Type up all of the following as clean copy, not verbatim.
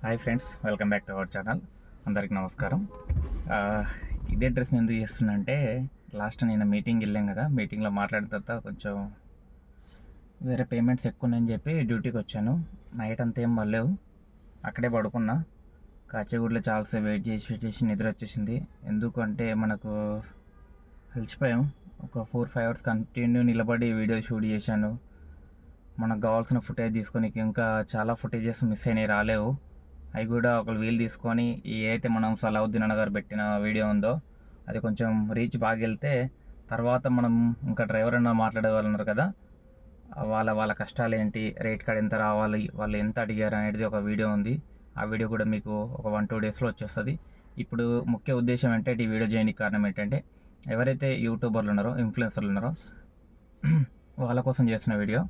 Hi friends, welcome back to our channel. అందరికి నమస్కారం. ఆ, ఇదే డ్రెస్ నేను ఎందుకు చేస్తున్నా అంటే, లాస్ట్ నేను మీటింగ్ వెళ్ళాం కదా, మీటింగ్లో మాట్లాడిన తర్వాత కొంచెం వేరే పేమెంట్స్ ఎక్కువ ఉన్నాయని చెప్పి డ్యూటీకి వచ్చాను. నైట్ అంతా ఏం పడలేవు, అక్కడే పడుకున్నా. కాచిగూడలో చాలాసేపు వెయిట్ చేసి నిద్ర వచ్చేసింది. ఎందుకంటే మనకు అలసిపోయాం. ఒక 4-5 అవర్స్ కంటిన్యూ నిలబడి వీడియో షూట్ చేశాను. మనకు కావాల్సిన ఫుటేజ్ తీసుకొని ఇంకా చాలా ఫుటేజెస్ మిస్ అయినాయి, రాలేవు. అవి కూడా ఒక వీలు తీసుకొని ఏదైతే మనం సలావుద్దీన్ అన్న గారు పెట్టిన వీడియో ఉందో అది కొంచెం రీచ్ బాగా వెళ్తే తర్వాత మనం ఇంకా డ్రైవర్ అన్న మాట్లాడే వాళ్ళు ఉన్నారు కదా, వాళ్ళ కష్టాలు ఏంటి, రేట్ కార్డ్ ఎంత రావాలి, వాళ్ళు ఎంత అడిగారు అనేది ఒక వీడియో ఉంది. ఆ వీడియో కూడా మీకు ఒక 1-2 డేస్లో వచ్చేస్తుంది. ఇప్పుడు ముఖ్య ఉద్దేశం ఏంటంటే, ఈ వీడియో చేయడానికి కారణం ఏంటంటే, ఎవరైతే యూట్యూబర్లు ఉన్నారో, ఇన్ఫ్లుయెన్సర్లు ఉన్నారో వాళ్ళ కోసం చేస్తున్న వీడియో.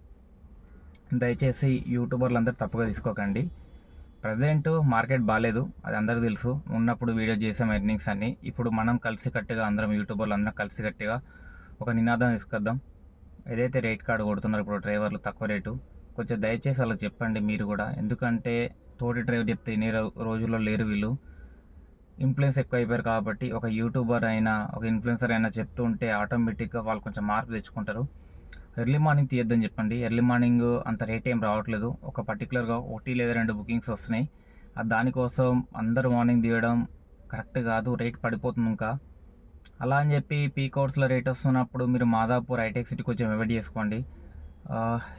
దయచేసి యూట్యూబర్లు అందరూ తప్పుగా తీసుకోకండి. ప్రజెంట్ మార్కెట్ బాగాలేదు, అది అందరికీ తెలుసు. ఉన్నప్పుడు వీడియో చేసాం ఎర్నింగ్స్ అన్ని. ఇప్పుడు మనం కలిసికట్టుగా అందరం యూట్యూబర్లు అందరం కలిసికట్టుగా ఒక నినాదం తీసుకొద్దాం. ఏదైతే రేట్ కార్డు కొడుతున్నారు ఇప్పుడు డ్రైవర్లు తక్కువ రేటు, కొంచెం దయచేసి అలా చెప్పండి మీరు కూడా. ఎందుకంటే తోటి డ్రైవర్ చెప్తే ఇన్ని రోజుల్లో లేరు వీళ్ళు. ఇన్ఫ్లుయెన్స్ ఎక్కువ అయిపోయారు కాబట్టి ఒక యూట్యూబర్ అయినా ఒక ఇన్ఫ్లుయెన్సర్ అయినా చెప్తూ ఉంటే ఆటోమేటిక్గా వాళ్ళు కొంచెం మార్పు తెచ్చుకుంటారు. ఎర్లీ మార్నింగ్ తీయొద్దని చెప్పండి. ఎర్లీ మార్నింగ్ అంత రేట్ ఏం రావట్లేదు. ఒక పర్టికులర్గా 1 లేదా 2 బుకింగ్స్ వస్తున్నాయి. దానికోసం అందరూ మార్నింగ్ తీయడం కరెక్ట్ కాదు, రేట్ పడిపోతుంది ఇంకా. అలా అని చెప్పి పీక్ అవర్స్లో రేట్ వస్తున్నప్పుడు మీరు మాదాపూర్ హైటెక్ సిటీ కొంచెం అవాయిడ్ చేసుకోండి.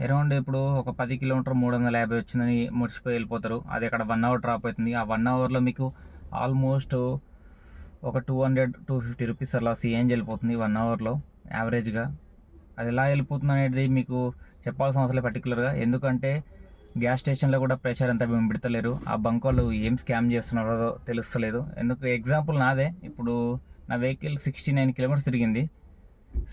అరౌండ్ ఇప్పుడు ఒక 10 కిలోమీటర్ 350 వచ్చిందని ముడిచిపోయి వెళ్ళిపోతారు. అది అక్కడ 1 అవర్ డ్రాప్ అవుతుంది. ఆ 1 అవర్లో మీకు ఆల్మోస్ట్ ఒక 200-250 రూపీస్ అలా సిఎన్జి వెళ్ళిపోతుంది 1 అవర్లో యావరేజ్గా. అది ఎలా వెళ్ళిపోతుంది అనేది మీకు చెప్పాల్సిన అవసరం లేదు పర్టికులర్గా. ఎందుకంటే గ్యాస్ స్టేషన్లో కూడా ప్రెషర్ అంతా మేము పెడతలేరు. ఆ బంక్ వాళ్ళు ఏం స్కామ్ చేస్తున్నారో తెలుస్తలేదు. ఎందుకు ఎగ్జాంపుల్ నాదే, ఇప్పుడు నా వెహికల్ 69 కిలోమీటర్స్ తిరిగింది.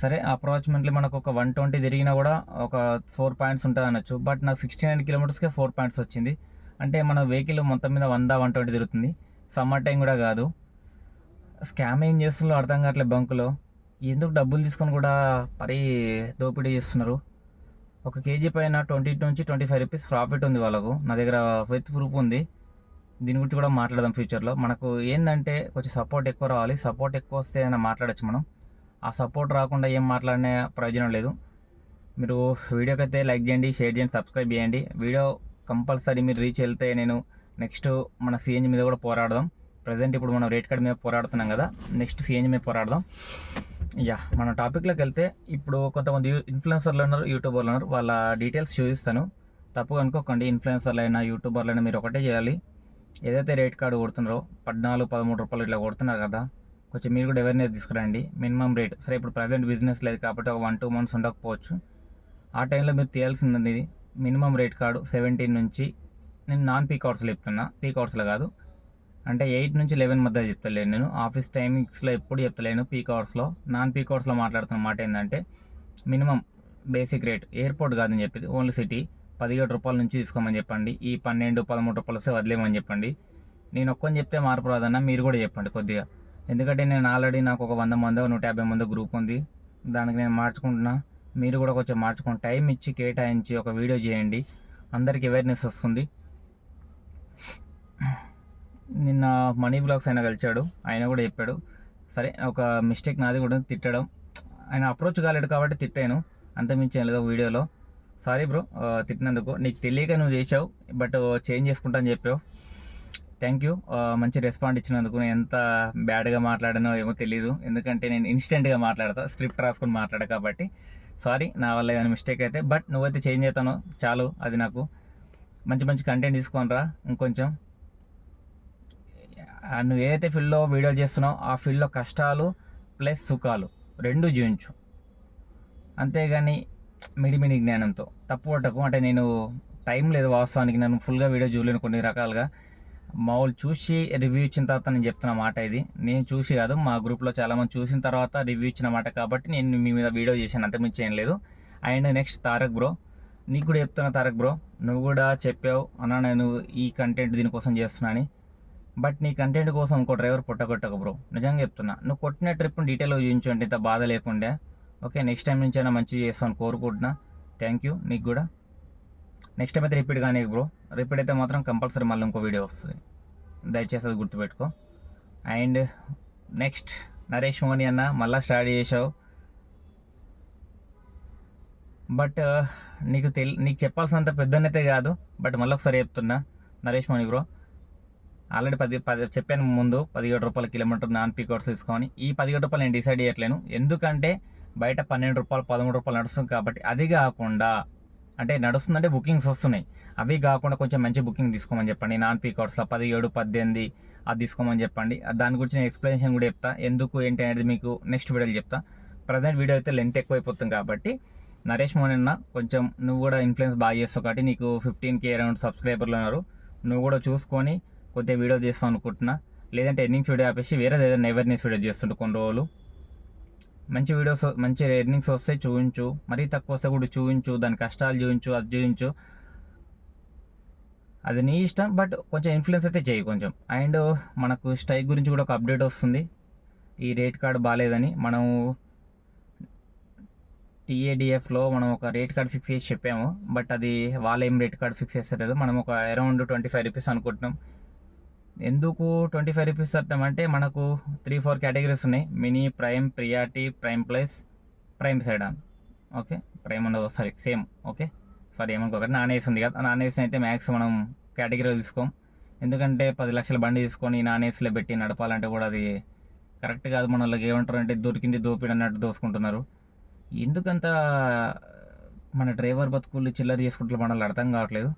సరే, అప్రాక్సిమేట్లీ మనకు ఒక 120 తిరిగినా కూడా ఒక 4 పాయింట్స్ ఉంటుంది అనొచ్చు. బట్ నా 69 కిలోమీటర్స్కే 4 పాయింట్స్ వచ్చింది. అంటే మన వెహికల్ మొత్తం మీద 100-120 తిరుగుతుంది. సమ్మర్ టైం కూడా కాదు. స్కామ్ ఏం చేస్తున్నారో అర్థం కావట్లేదు బంకులో. ఎందుకు డబ్బులు తీసుకొని కూడా మరీ దోపిడీ చేస్తున్నారు. ఒక కేజీ పైన 20-25 రూపీస్ ప్రాఫిట్ ఉంది వాళ్ళకు. నా దగ్గర విత్ ప్రూఫ్ ఉంది. దీని గురించి కూడా మాట్లాడదాం ఫ్యూచర్లో. మనకు ఏంటంటే కొంచెం సపోర్ట్ ఎక్కువ రావాలి. సపోర్ట్ ఎక్కువ వస్తే అయినా మాట్లాడచ్చు మనం. ఆ సపోర్ట్ రాకుండా ఏం మాట్లాడినా ప్రయోజనం లేదు. మీరు వీడియోకి అయితే లైక్ చేయండి, షేర్ చేయండి, సబ్స్క్రైబ్ చేయండి. వీడియో కంపల్సరీ మీరు రీచ్ వెళ్తే నేను నెక్స్ట్ మన సిఎన్జి మీద కూడా పోరాడదాం. ప్రజెంట్ ఇప్పుడు మనం రేట్ కార్డ్ మీద పోరాడుతున్నాం కదా, నెక్స్ట్ సిఎన్జి మీద పోరాడదాం. మన టాపిక్లోకి వెళ్తే, ఇప్పుడు కొంతమంది ఇన్ఫ్లుయెన్సర్లు ఉన్నారు, యూట్యూబర్లు ఉన్నారు. వాళ్ళ డీటెయిల్స్ చూపిస్తాను, తప్పుగా అనుకోకండి. ఇన్ఫ్లుయెన్సర్లు అయినా యూట్యూబర్లు అయినా మీరు ఒకటే చేయాలి. ఏదైతే రేట్ కార్డు కొడుతున్నారో 14-13 రూపాయలు ఇట్లా కొడుతున్నారు కదా, కొంచెం మీరు కూడా అవేర్నెస్ తీసుకురండి. మినిమం రేట్ సరే, ఇప్పుడు ప్రజెంట్ బిజినెస్ లేదు కాబట్టి ఒక 1-2 మంత్స్ ఉండకపోవచ్చు. ఆ టైంలో మీరు తీయాల్సింది ఇది మినిమం రేట్ కార్డు 17 నుంచి. నేను నాన్ పీక్ అవర్స్లో చెప్తున్నా, పీక్ అవర్స్లో కాదు. అంటే 8 నుంచి 11 మధ్య చెప్తలేను నేను. ఆఫీస్ టైమింగ్స్లో ఎప్పుడు చెప్తలేను, పీక్ అవర్స్లో. నాన్ పీక్ అవర్స్లో మాట్లాడుతున్న మాట ఏంటంటే, మినిమం బేసిక్ రేట్ ఎయిర్పోర్ట్ కాదని చెప్పింది, ఓన్లీ సిటీ 17 రూపాయల నుంచి తీసుకోమని చెప్పండి. ఈ 12-13 రూపాయలు వస్తే వదిలేమని చెప్పండి. నేను ఒక్కని చెప్తే మార్పు రాదన్న, మీరు కూడా చెప్పండి కొద్దిగా. ఎందుకంటే నేను ఆల్రెడీ నాకు ఒక 100 మందో 150 మందో గ్రూప్ ఉంది, దానికి నేను మార్చుకుంటున్నా. మీరు కూడా కొంచెం మార్చుకోండి. టైం ఇచ్చి కేటాయించి ఒక వీడియో చేయండి, అందరికీ అవేర్నెస్ వస్తుంది. నిన్న మనీ బ్లాగ్స్ ఆయన కలిచాడు, ఆయన కూడా చెప్పాడు. సరే, ఒక మిస్టేక్ నాది కూడా తిట్టడం. ఆయన అప్రోచ్ కాలేడు కాబట్టి తిట్టాను, అంతమించి ఏం లేదు వీడియోలో. సారీ బ్రో, తిట్టినందుకు. నీకు తెలియక నువ్వు చేసావు, బట్ చేంజ్ చేసుకుంటా అని చెప్పావు. Thank you. మంచి రెస్పాండ్ ఇచ్చినందుకు. నేను ఎంత బ్యాడ్గా మాట్లాడానో ఏమో తెలీదు, ఎందుకంటే నేను ఇన్స్టెంట్గా మాట్లాడతా, స్క్రిప్ట్ రాసుకొని మాట్లాడా కాబట్టి. సారీ, నా వల్ల ఏదైనా మిస్టేక్ అయితే. బట్ నువ్వైతే చేంజ్ అవుతాను చాలు, అది నాకు. మంచి మంచి కంటెంట్ తీసుకొని రా ఇంకొంచెం. నువ్వు ఏదైతే ఫీల్డ్లో వీడియో చేస్తున్నావు ఆ ఫీల్డ్లో కష్టాలు ప్లస్ సుఖాలు రెండు జీవించు, అంతేగాని మిడిమిడి జ్ఞానంతో తప్పు పట్టకు. అంటే నేను టైం లేదు వాస్తవానికి, నేను ఫుల్గా వీడియో చూడలేను కొన్ని రకాలుగా. మా వాళ్ళు చూసి రివ్యూ ఇచ్చిన తర్వాత నేను చెప్తున్న మాట ఇది. నేను చూసి కాదు, మా గ్రూప్లో చాలామంది చూసిన తర్వాత రివ్యూ ఇచ్చిన మాట కాబట్టి నేను మీ మీద వీడియో చేశాను, అంతమించి ఏం లేదు. అండ్ నెక్స్ట్ తారక్ బ్రో, నీకు కూడా చెప్తున్నా తారక్ బ్రో, నువ్వు కూడా చెప్పావు అన్న నేను ఈ కంటెంట్ దీనికోసం చేస్తున్నా అని. బట్ నీ కంటెంట్ కోసం ఇంకో డ్రైవర్ పుట్టగొట్టకు బ్రో, నిజంగా చెప్తున్నా. నువ్వు కొట్టిన ట్రిప్ని డీటెయిల్గా చూపించు అంటే ఇంత బాధ లేకుండా. ఓకే, నెక్స్ట్ టైం నుంచి అయినా మంచిగా చేస్తాను కోరుకుంటున్నా. థ్యాంక్ యూ నీకు కూడా. నెక్స్ట్ టైం అయితే రిపీట్ కానీ బ్రో. రిపీట్ అయితే మాత్రం కంపల్సరీ మళ్ళీ ఇంకో వీడియో వస్తుంది, దయచేసి అది గుర్తుపెట్టుకో. అండ్ నెక్స్ట్ నరేష్ మోని అన్న మళ్ళీ స్టార్ట్ చేసావు, బట్ నీకు చెప్పాల్సినంత పెద్దనైతే కాదు, బట్ మళ్ళీ ఒకసారి చెప్తున్నా నరేష్ మోని బ్రో. ఆల్రెడీ 10 చెప్పాను ముందు, 17 రూపాయల కిలోమీటర్ నాన్ పీక్ అవర్స్ తీసుకోని. ఈ 17 రూపాయలు నేను డిసైడ్ చేయట్లేను, ఎందుకంటే బయట 12 రూపాయలు 13 రూపాయలు నడుస్తుంది కాబట్టి. అది కాకుండా అంటే నడుస్తుందంటే బుకింగ్స్ వస్తున్నాయి, అవి కాకుండా కొంచెం మంచి బుకింగ్ తీసుకోమని చెప్పండి. నాన్ పీక్ అవర్స్లో 17, 18 అది తీసుకోమని చెప్పండి. దాని గురించి నేను ఎక్స్ప్లెనేషన్ కూడా చెప్తా, ఎందుకు ఏంటి అనేది మీకు నెక్స్ట్ వీడియోలో చెప్తా. ప్రజెంట్ వీడియో అయితే లెంత్ ఎక్కువైపోతుంది కాబట్టి నరేష్ మోహన్ అన్న కొంచెం నువ్వు కూడా ఇన్ఫ్లుయెన్స్ బాగా చేస్తావు కాబట్టి నీకు 15K అరౌండ్ సబ్స్క్రైబర్లు ఉన్నారు, నువ్వు కూడా చూసుకొని కొద్దిగా వీడియో చేస్తావు అనుకుంటున్నా. లేదంటే ఎర్నింగ్స్ వీడియో ఆపేసి వేరే ఏదైనా అవేర్నెస్ వీడియో చేస్తుంటే కొన్ని రోజులు మంచి వీడియోస్, మంచి ఎర్నింగ్స్ వస్తే చూపించు, మరీ తక్కువ వస్తే కూడా చూపించు, దాని కష్టాలు చూపించు, అది చూపించు, అది నీ ఇష్టం. బట్ కొంచెం ఇన్ఫ్లుయెన్స్ అయితే చేయి కొంచెం. అండ్ మనకు స్ట్రైక్ గురించి కూడా ఒక అప్డేట్ వస్తుంది, ఈ రేట్ కార్డు బాగాలేదని. మనం TADFలో మనం ఒక రేట్ కార్డ్ ఫిక్స్ చేసి చెప్పాము, బట్ అది వాళ్ళు ఏం రేట్ కార్డ్ ఫిక్స్ చేస్తలేదు. మనం ఒక అరౌండ్ 25 రూపీస్ అనుకుంటున్నాం. ఎందుకు 25 రూపీస్ అంటే మనకు 3-4 కేటగిరీస్ ఉన్నాయి, mini, prime, priority, prime plus, prime sedan. Okay, prime ఉండదు, సారీ సేమ్. ఓకే, సారీ ఏమనుకోకండి. నాన్ ఏసీ ఉంది కదా, నాన్ ఏసీ అయితే మ్యాక్స్ మనం కేటగిరీలో తీసుకోం, ఎందుకంటే 10 లక్షల బండి తీసుకొని నాన్ ఏసీలో పెట్టి నడపాలంటే కూడా అది కరెక్ట్ కాదు. మన వాళ్ళకి ఏమంటారు అంటే దొరికింది దోపిడి అన్నట్టు దోసుకుంటున్నారు. ఎందుకంత మన డ్రైవర్ బతుకులు చిల్లర చేసుకుంటున్నారు, మనల్ని అర్థం కావట్లేదు.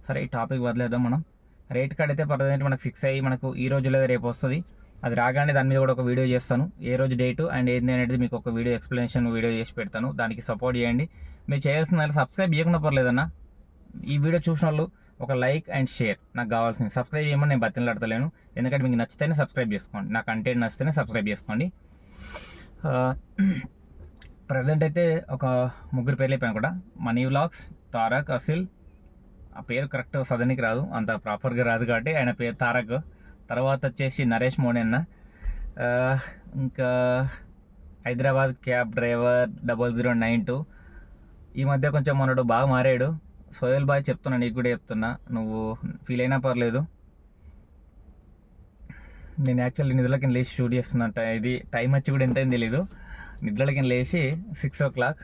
సరే, ఈ టాపిక్ వదిలేద్దాం మనం. రేట్ కార్డ్ అయితే పర్లేదు మనకు ఫిక్స్ అయ్యి మనకు ఈ రోజు లేదా రేపు వస్తుంది. అది రాగానే దాని మీద కూడా ఒక వీడియో చేస్తాను, ఏ రోజు డేటు అండ్ ఏంది అనేది మీకు ఒక వీడియో ఎక్స్ప్లెనేషన్ వీడియో చేసి పెడతాను. దానికి సపోర్ట్ చేయండి. మీరు చేయాల్సిన సబ్స్క్రైబ్ చేయకుండా పర్లేదన్నా, ఈ వీడియో చూసిన వాళ్ళు ఒక లైక్ అండ్ షేర్ నాకు కావాల్సింది. సబ్స్క్రైబ్ చేయమని నేను బతిలాడతలేను, ఎందుకంటే మీకు నచ్చితేనే సబ్స్క్రైబ్ చేసుకోండి, నా కంటెంట్ నచ్చితేనే సబ్స్క్రైబ్ చేసుకోండి. ప్రజెంట్ అయితే ఒక 3 పేర్లు అయిపోయాను కూడా, మనీ వ్లాగ్స్, తారక్, అసిల్. ఆ పేరు కరెక్ట్ సదనికి రాదు, అంత ప్రాపర్గా రాదు కాబట్టి ఆయన పేరు తారక్. తర్వాత వచ్చేసి నరేష్ మోని అన్న, ఇంకా హైదరాబాద్ క్యాబ్ డ్రైవర్ 0092. ఈ మధ్య కొంచెం మనడు బాగా మారాడు. సోయల్ బాయ్ చెప్తున్నా, నీకు కూడా చెప్తున్నా, నువ్వు ఫీల్ అయినా పర్లేదు. నేను యాక్చువల్లీ నిధులకి లేచి షూట్ చేస్తున్నట్ట, ఇది టైం వచ్చి కూడా ఎంత అయింది తెలీదు. నిద్రలకి లేచి 6 o'clock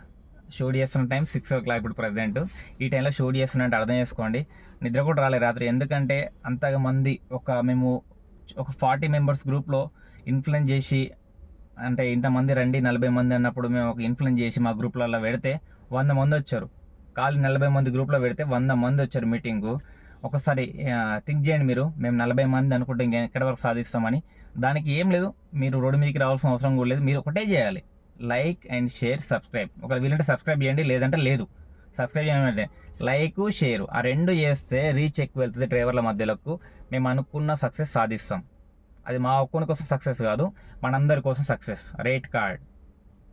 షూట్ చేస్తున్న టైం 6 o'clock ఇప్పుడు ప్రజెంట్. ఈ టైంలో షూట్ చేస్తున్నట్టు అర్థం చేసుకోండి. నిద్ర కూడా రాలేదు రాత్రి, ఎందుకంటే అంతగా మంది మేము ఒక 40 మెంబర్స్ గ్రూప్లో ఇన్ఫ్లుయెన్స్ చేసి, అంటే ఇంతమంది రండి 40 మంది అన్నప్పుడు మేము ఒక ఇన్ఫ్లుయెన్స్ చేసి మా గ్రూప్లలో పెడితే 100 మంది వచ్చారు. ఖాళీ 40 మంది గ్రూప్లో పెడితే 100 మంది వచ్చారు మీటింగు. ఒకసారి థింక్ చేయండి, మీరు మేము 40 మంది అనుకుంటే ఇంకా ఎక్కడి వరకు సాధిస్తామని. దానికి ఏం లేదు, మీరు రోడ్డు మీదకి రావాల్సిన అవసరం కూడా లేదు, మీరు ఒకటే చేయాలి, లైక్ అండ్ షేర్, సబ్స్క్రైబ్. ఒకవేళ వీలంటే సబ్స్క్రైబ్ చేయండి, లేదంటే లేదు. సబ్స్క్రైబ్ చేయమంటే లైక్, షేర్ ఆ 2 చేస్తే రీచ్ ఎక్కువ వెళ్తుంది డ్రైవర్ల మధ్యలోకి. మేము అనుకున్న సక్సెస్ సాధిస్తాం. అది మా ఒక్కని కోసం సక్సెస్ కాదు, మనందరి కోసం success. Rate card,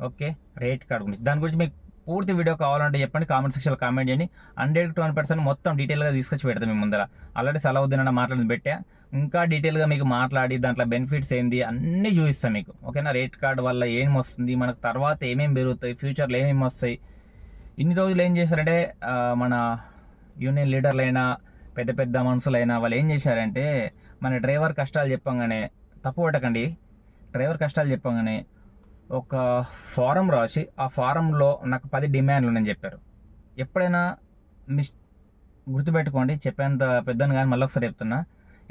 okay, rate card గురించి, దాని గురించి మీకు పూర్తి వీడియో కావాలంటే చెప్పండి, కామెంట్ సెక్షన్లో కామెంట్ చేయండి. 100-200% మొత్తం డీటెయిల్గా తీసుకొచ్చి పెడతాం మీ ముందర. ఆల్రెడీ సలవుద్దీన్ అన్న మాట్లాడి పెట్టా, ఇంకా డీటెయిల్గా మీకు మాట్లాడి దాంట్లో బెనిఫిట్స్ ఏంది అన్నీ చూపిస్తాం మీకు. ఓకేనా, రేట్ కార్డ్ వల్ల ఏం వస్తుంది, మనకు తర్వాత ఏమేమి పెరుగుతాయి, ఫ్యూచర్లో ఏమేమి వస్తాయి. ఇన్ని రోజులు ఏం చేశారంటే మన యూనియన్ లీడర్లైనా పెద్ద పెద్ద మనుషులైనా వాళ్ళు ఏం చేశారంటే, మన డ్రైవర్ కష్టాలు చెప్పంగానే, తప్పు పట్టకండి, డ్రైవర్ కష్టాలు చెప్పంగానే ఒక ఫారం రాసి ఆ ఫారంలో నాకు 10 డిమాండ్లు ఉన్నాయని చెప్పారు. ఎప్పుడైనా గుర్తుపెట్టుకోండి, చెప్పేంత పెద్దను కానీ మళ్ళీ ఒకసారి చెప్తున్నా,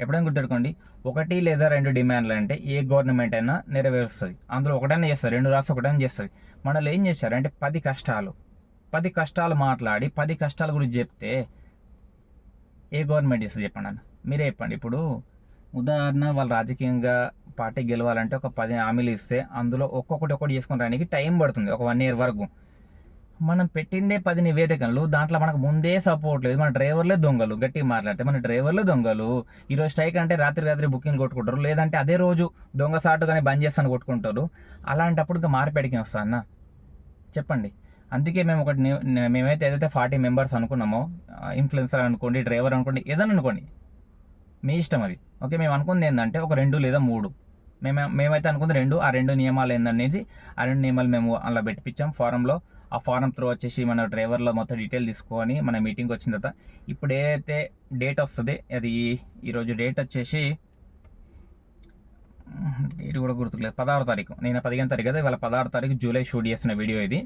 ఎప్పుడైనా గుర్తుపెట్టుకోండి, 1 లేదా 2 డిమాండ్లు అంటే ఏ గవర్నమెంట్ అయినా నెరవేరుస్తుంది. అందులో ఒకటైనా చేస్తారు, 2 రాసి ఒకటైనా చేస్తుంది. మనలో ఏం చేశారంటే 10 కష్టాలు మాట్లాడి 10 కష్టాల గురించి చెప్తే ఏ గవర్నమెంట్ చేస్తుంది చెప్పండి అన్న, మీరే చెప్పండి. ఇప్పుడు ఉదాహరణ, వాళ్ళు రాజకీయంగా పార్టీ గెలవాలంటే ఒక 10 హామీలు ఇస్తే అందులో ఒక్కొక్కటి చేసుకుని రానికి టైం పడుతుంది, ఒక 1 year వరకు. మనం పెట్టిందే 10 నివేదికలు, దాంట్లో మనకు ముందే సపోర్ట్ లేదు. మన డ్రైవర్లే దొంగలు, గట్టిగా మాట్లాడితే మన డ్రైవర్లే దొంగలు. ఈరోజు స్ట్రైక్ అంటే రాత్రి బుకింగ్ కొట్టుకుంటారు, లేదంటే అదే రోజు దొంగ సాటుగానే బంద్ చేస్తాను కొట్టుకుంటారు. అలాంటప్పుడు ఇంకా మార్పెడికి వస్తా అన్న, చెప్పండి. అందుకే మేమైతే ఏదైతే 40 మెంబర్స్ అనుకున్నామో, ఇన్ఫ్లుయెన్సర్ అనుకోండి, డ్రైవర్ అనుకోండి, ఏదైనా అనుకోండి, మీ ఇష్టం అది. ఓకే, మేము అనుకుంది ఏంటంటే ఒక 2 లేదా 3 మేమైతే అనుకుంది ఆ రెండు నియమాలు ఏందనేది, ఆ రెండు నియమాలు మేము అలా పెట్టించాం ఫారంలో. ఆ ఫారం త్రూ వచ్చేసి మన డ్రైవర్లో మొత్తం డీటెయిల్ తీసుకొని మన మీటింగ్ వచ్చిన తర్వాత ఇప్పుడు ఏదైతే డేట్ వస్తుంది, అది ఈరోజు డేట్ వచ్చేసి డేట్ కూడా గుర్తులేదు, 16వ తారీఖు. నేను 15వ తారీఖు కదా, ఇవాళ 16వ తారీఖు జూలై షూట్ చేసిన వీడియో ఇది.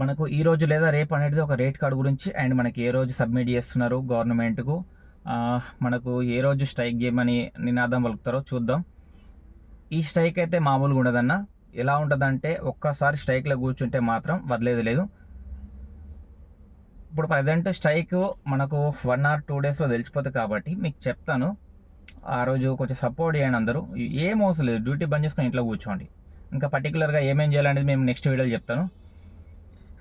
మనకు ఈ రోజు లేదా రేపు అనేది ఒక రేట్ కార్డు గురించి, అండ్ మనకి ఏ రోజు సబ్మిట్ చేస్తున్నారు గవర్నమెంట్కు, మనకు ఏ రోజు స్ట్రైక్ చేయమని నినాదం పలుకుతారో చూద్దాం. ఈ స్ట్రైక్ అయితే మామూలుగా ఉండదన్న. ఎలా ఉంటుందంటే ఒక్కసారి స్ట్రైక్లో కూర్చుంటే మాత్రం వదిలేదు లేదు. ఇప్పుడు ప్రజెంట్ స్ట్రైక్ మనకు 1 or 2 డేస్లో తెలిసిపోతుంది కాబట్టి మీకు చెప్తాను. ఆ రోజు కొంచెం సపోర్ట్ చేయండి అందరూ. ఏం అవసరం లేదు, డ్యూటీ బంద్ చేసుకొని ఇంట్లో కూర్చోండి. ఇంకా పర్టికులర్గా ఏమేం చేయాలనేది మేము నెక్స్ట్ వీడియోలో చెప్తాను.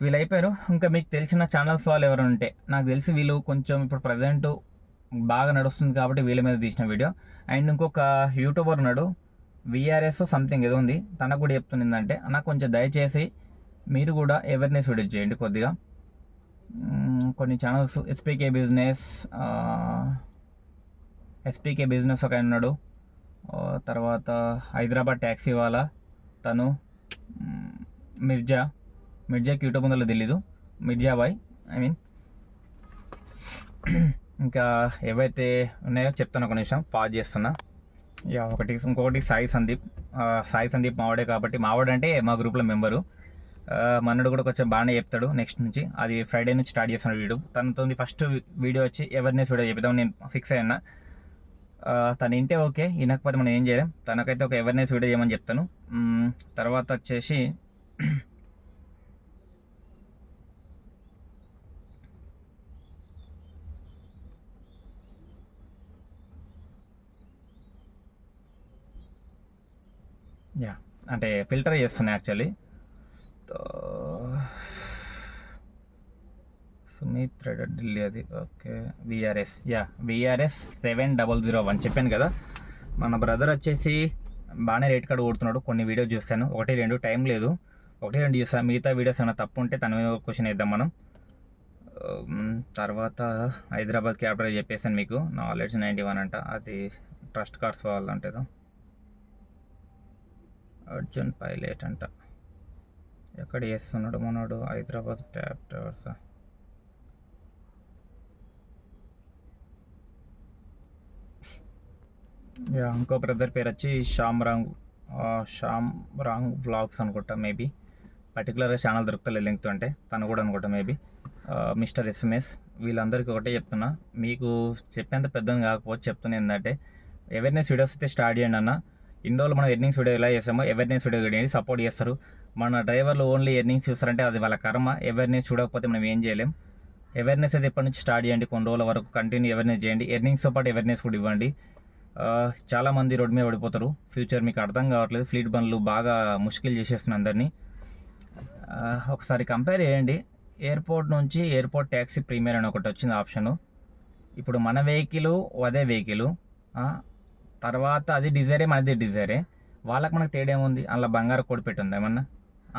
వీళ్ళు అయిపోయారు. ఇంకా మీకు తెలిసిన ఛానల్స్ వాళ్ళు ఎవరైనా ఉంటే, నాకు తెలిసి వీళ్ళు కొంచెం ఇప్పుడు ప్రజెంట్ బాగా నడుస్తుంది కాబట్టి వీళ్ళ మీద తీసిన వీడియో. అండ్ ఇంకొక యూట్యూబర్ ఉన్నాడు, విఆర్ఎస్ సంథింగ్ ఏదో ఉంది, తనకు కూడా చెప్తుందంటే నాకు కొంచెం దయచేసి మీరు కూడా అవేర్నెస్ వీడియో చేయండి కొద్దిగా. కొన్ని ఛానల్స్ ఎస్పీకే బిజినెస్ ఒక ఆయన ఉన్నాడు, తర్వాత హైదరాబాద్ ట్యాక్సీ వాళ్ళ తను, మిర్జాకి యూట్యూబ్ ఉందో తెలీదు, మిర్జా బాయ్ ఇంకా ఏవైతే ఉన్నాయో చెప్తాను. ఒక నిమిషం పాజ్ చేస్తున్నా. ఇంకొకటి సాయి సందీప్ మావాడే కాబట్టి, మావాడంటే మా గ్రూప్లో మెంబరు. మనడు కూడా కొంచెం బాగానే చెప్తాడు. నెక్స్ట్ నుంచి అది ఫ్రైడే నుంచి స్టార్ట్ చేస్తున్నాడు వీడియో. తనతో ఫస్ట్ వీడియో వచ్చి అవేర్నెస్ వీడియో చెప్తాం నేను ఫిక్స్ అయ్యాను. తను ఇంటే ఓకే, వినకపోతే మనం ఏం చేయలేం. తనకైతే ఒక అవేర్నెస్ వీడియో చేయమని చెప్తాను. తర్వాత వచ్చేసి అంటే ఫిల్టర్ చేస్తున్నా యాక్చువల్లీ. సుమిత్ ట్రేడర్ ఢిల్లీ అది ఓకే. విఆర్ఎస్ 7001 చెప్పాను కదా. మన బ్రదర్ వచ్చేసి బాగానే రేట్ కార్డు కొడుతున్నాడు. కొన్ని వీడియోస్ చూస్తాను, 1-2 టైం లేదు, 1-2 చూస్తాను. మిగతా వీడియోస్ ఏమైనా తప్పు ఉంటే తన క్వశ్చన్ వేద్దాం మనం. తర్వాత హైదరాబాద్ క్యాబ్ డ్రైవర్ చెప్పేసాను మీకు, నాలెడ్జ్ 91 అంట, అది ట్రస్ట్ కార్డ్స్ వాళ్ళంటేదో. అర్జున్ పైలట్ అంట, ఎక్కడ చేస్తున్నాడు మనోడు, హైదరాబాద్ ట్యాబ్ డ్రైవర్స్. ఇంకో బ్రదర్ పేరు వచ్చి శ్యామ్ రాంగ్ వ్లాగ్స్ అనుకుంటా, మేబీ పర్టికులర్గా ఛానల్ దొరుకుతలేదు లింక్తో, అంటే తను కూడా అనుకుంటా మేబీ. Mister SMS. వీళ్ళందరికీ ఒకటే చెప్తున్నా, మీకు చెప్పేంత పెద్దది కాకపోతే చెప్తున్నా ఏంటంటే అవేర్నెస్ వీడియోస్ అయితే స్టార్ట్ చేయండి అన్న. ఇన్ని రోజులు మనం ఎర్నింగ్స్ వీడియో ఎలా చేస్తామో అవేర్నెస్ వీడియో చేయండి, సపోర్ట్ చేస్తారు. మన డ్రైవర్లు ఓన్లీ ఎర్నింగ్స్ చూస్తారంటే అది వాళ్ళ కర్మ. అవేర్నెస్ చూడకపోతే మనం ఏం చేయలేం. అవేర్నెస్ అయితే ఎప్పటి నుంచి స్టార్ట్ చేయండి, కొన్ని రోజుల వరకు కంటిన్యూ అవేర్నెస్ చేయండి. ఎర్నింగ్స్తో పాటు అవేర్నెస్ కూడా ఇవ్వండి. చాలామంది రోడ్డు మీద పడిపోతారు. ఫ్యూచర్ మీకు అర్థం కావట్లేదు. ఫ్లీట్ బండ్లు బాగా ముష్కిల్ చేసేస్తున్నాయి అందరినీ. ఒకసారి కంపేర్ చేయండి. ఎయిర్పోర్ట్ నుంచి ఎయిర్పోర్ట్ ట్యాక్సీ ప్రీమియర్ అని ఒకటి వచ్చింది ఆప్షను. ఇప్పుడు మన వెహికల్ అదే వెహికల్, తర్వాత అది డిజైరే, మనది డిజైరే. వాళ్ళకి మనకు తేడా ఏముంది? అలా బంగారు కోడి పెట్టుంది ఏమన్నా.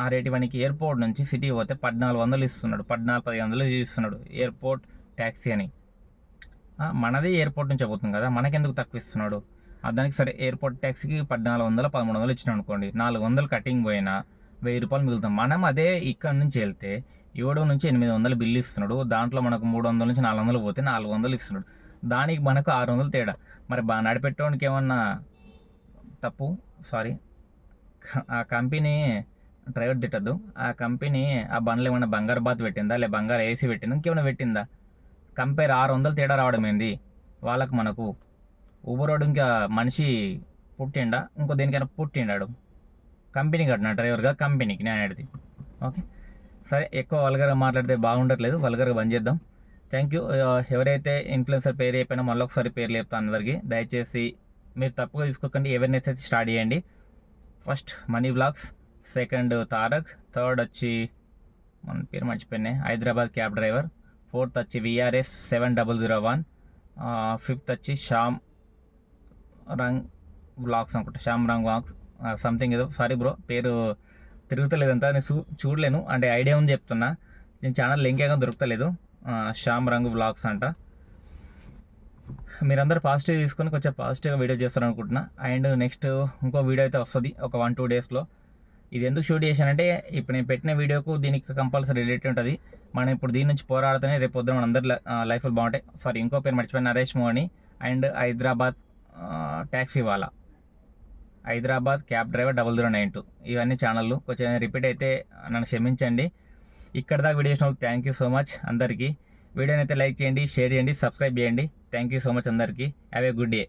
ఆ రేటు వానికి ఎయిర్పోర్ట్ నుంచి సిటీ పోతే 1400 ఇస్తున్నాడు, 1400-1500 ఇస్తున్నాడు ఎయిర్పోర్ట్ ట్యాక్సీ అని. మనది ఎయిర్పోర్ట్ నుంచి పోతుంది కదా, మనకెందుకు తక్కువ ఇస్తున్నాడు? దానికి సరే ఎయిర్పోర్ట్ ట్యాక్సీకి 1400-1300 ఇచ్చినాడు అనుకోండి, 400 కటింగ్ పోయినా 1000 రూపాయలు మిగులుతాం. మనం అదే ఇక్కడ నుంచి వెళ్తే 700-800 బిల్లు ఇస్తున్నాడు. దాంట్లో మనకు 300-400 పోతే 400 ఇస్తున్నాడు. దానికి మనకు 600 తేడా. మరి నడిపెట్టడానికి ఏమన్నా తప్పు? సారీ, ఆ కంపెనీ డ్రైవర్ తిట్టద్దు. ఆ కంపెనీ ఆ బండ్లు ఏమైనా బంగారు బాత్ పెట్టిందా, లేదా బంగారు ఏసీ పెట్టిందా, ఇంకేమైనా పెట్టిందా? కంపేర్ 600 తేడా రావడం ఏంది వాళ్ళకు మనకు? ఊబరోడు ఇంకా మనిషి పుట్టిండా, ఇంకో దేనికైనా పుట్టిండాడు? కంపెనీ కట్టిన డ్రైవర్గా, కంపెనీకి నేను అనేది. ఓకే సరే, ఎక్కువ వల్గర్గా మాట్లాడితే బాగుండట్లేదు, వల్గర్గా బంద్ చేద్దాం. Thank you. ఎవరైతే ఇన్ఫ్లుయెన్సర్ పేరు చెప్పినా మళ్ళీ ఒకసారి పేర్లు చెప్తాను అందరికీ. దయచేసి మీరు తప్పుగా తీసుకోకండి, అవేర్నెస్ అయితే స్టార్ట్ చేయండి. First money vlogs, second Tarak, third వచ్చి మన పేరు మర్చిపోయినాయి, హైదరాబాద్ క్యాబ్ డ్రైవర్, ఫోర్త్ వచ్చి విఆర్ఎస్ 7001, ఫిఫ్త్ వచ్చి శ్యామ్ రంగ్ వ్లాగ్స్ అనుకుంటా, శ్యామ్ రంగ్ వ్లాగ్స్ సంథింగ్ ఏదో. సారీ బ్రో, పేరు తిరుగుతలేదంతా, నేను చూడలేను, అంటే ఐడియా ఉంది చెప్తున్నా. నేను ఛానల్ లింక్ ఏమో దొరుకుతలేదు. శ్యామ్ రంగ్ వ్లాగ్స్ అంట. మీరందరూ పాజిటివ్ తీసుకొని కొంచెం పాజిటివ్గా వీడియో చేస్తారు అనుకుంటున్నా. అండ్ నెక్స్ట్ ఇంకో వీడియో అయితే వస్తుంది ఒక 1-2 డేస్లో. ఇది ఎందుకు షూట్ చేశానంటే ఇప్పుడు నేను పెట్టిన వీడియోకు దీనికి కంపల్సరీ రిలేటెడ్ ఉంటుంది. మనం ఇప్పుడు దీని నుంచి పోరాడితేనే రేపు పొద్దున మన అందరి లైఫ్లు బాగుంటాయి. సారీ, ఇంకో పేరు మర్చిపోయిన, నరేష్ మోహని. అండ్ హైదరాబాద్ ట్యాక్సీ వాలా, హైదరాబాద్ క్యాబ్ డ్రైవర్ 0092, ఇవన్నీ ఛానళ్ళు కొంచెం రిపీట్ అయితే నన్ను క్షమించండి. ఇక్కడ దాకా వీడియో చేసిన వాళ్ళు థ్యాంక్ యూ సో మచ్ అందరికీ. వీడియోని అయితే లైక్ చేయండి, షేర్ చేయండి, సబ్స్క్రైబ్ చేయండి. థ్యాంక్ యూ సో మచ్ అందరికీ. Have a good day.